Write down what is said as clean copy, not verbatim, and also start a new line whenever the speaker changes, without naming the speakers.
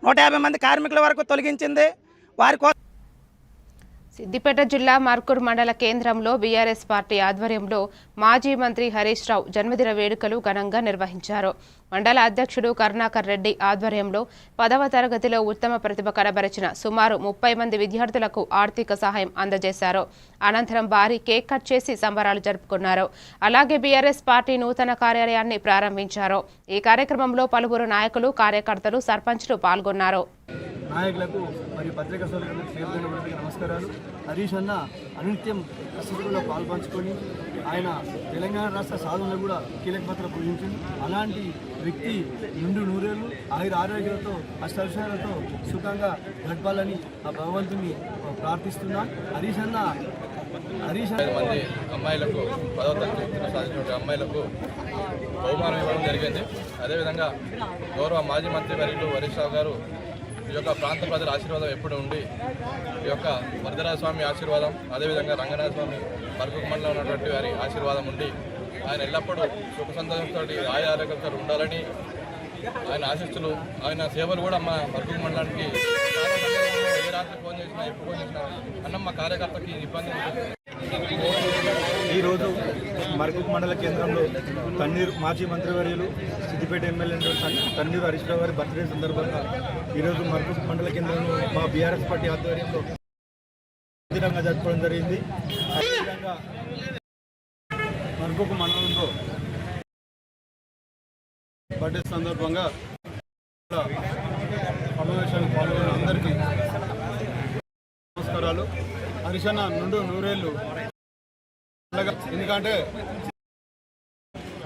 150 మంది కార్మికుల వరకు తొలగించింది. వారి కోసం
సిద్దిపేట జిల్లా మర్కూర్ మండల కేంద్రంలో బీఆర్ఎస్ పార్టీ ఆధ్వర్యంలో మాజీ మంత్రి హరీష్ రావు జన్మదిన వేడుకలు ఘనంగా నిర్వహించారు. మండల అధ్యక్షుడు కరుణాకర్ రెడ్డి ఆధ్వర్యంలో 10వ తరగతిలో ఉత్తమ ప్రతిభ కనబరిచిన సుమారు 30 మంది విద్యార్థులకు ఆర్థిక సహాయం అందజేశారు. అనంతరం భారీ కేక్ కట్ చేసి సంబరాలు జరుపుకున్నారు. అలాగే బీఆర్ఎస్ పార్టీ నూతన కార్యాలయాన్ని ప్రారంభించారు. ఈ కార్యక్రమంలో పలువురు నాయకులు, కార్యకర్తలు, సర్పంచ్లు పాల్గొన్నారు.
నాయకులకు మరియు పత్రికా సోదరులకు చేరుకున్నటువంటి నమస్కారాలు. హరీష్ అన్న అనిత్యం కష్టంలో పాల్పంచుకొని ఆయన తెలంగాణ రాష్ట్ర సాధనలో కూడా కీలక పాత్ర పోషించింది. అలాంటి వ్యక్తి నిండు నూరేళ్ళు ఆరోగ్యాలతో అష్టైశ్వర్యాలతో సుఖంగా గడపాలని ఆ భగవంతుని ప్రార్థిస్తున్నాం. హరీష్ అన్న
5 మంది అమ్మాయిలకు 10వ తరగతి సాధించిన అమ్మాయిలకు బహుమానం ఇవ్వడం జరిగింది. అదేవిధంగా గౌరవ మాజీ మంత్రి వర్యులు హరీష్ రావు గారు ఈ యొక్క ప్రాంత ప్రజల ఆశీర్వాదం ఎప్పుడు ఉండి ఈ యొక్క వరదరాజ స్వామి ఆశీర్వాదం, అదేవిధంగా రంగనాథ స్వామి మర్కూర్ మండలంలో ఉన్నటువంటి వారి ఆశీర్వాదం ఉండి ఆయన ఎల్లప్పుడూ సుఖ సంతోషంతో ఆరోగ్యంతో ఉండాలని ఆయన ఆశిస్తులు, ఆయన సేవలు కూడా మా మర్కూర్ మండలానికి ఏ రాత్రి ఫోన్ చేసినా ఎప్పుడు ఫోన్ చేసినా అన్నం మా కార్యకర్తకి ఇబ్బంది.
ఈరోజు మర్కూర్ మండల కేంద్రంలో మాజీ మంత్రివర్యులు సిద్దిపేట ఎమ్మెల్యే తన్నీరు హరీష్ రావు గారి బర్త్డే సందర్భంగా ఈరోజు మర్కూర్ మండల కేంద్రంలో మా బీఆర్ఎస్ పార్టీ ఆధ్వర్యంలో విధంగా జరుపుకోవడం జరిగింది. అదేవిధంగా మర్కూర్ మండలంలో బర్త్డే సందర్భంగా సమావేశానికి పాల్గొన్న అందరికీ నమస్కారాలు. హరీష్ అన్న నుండు నూరేళ్ళు. ఎందుకంటే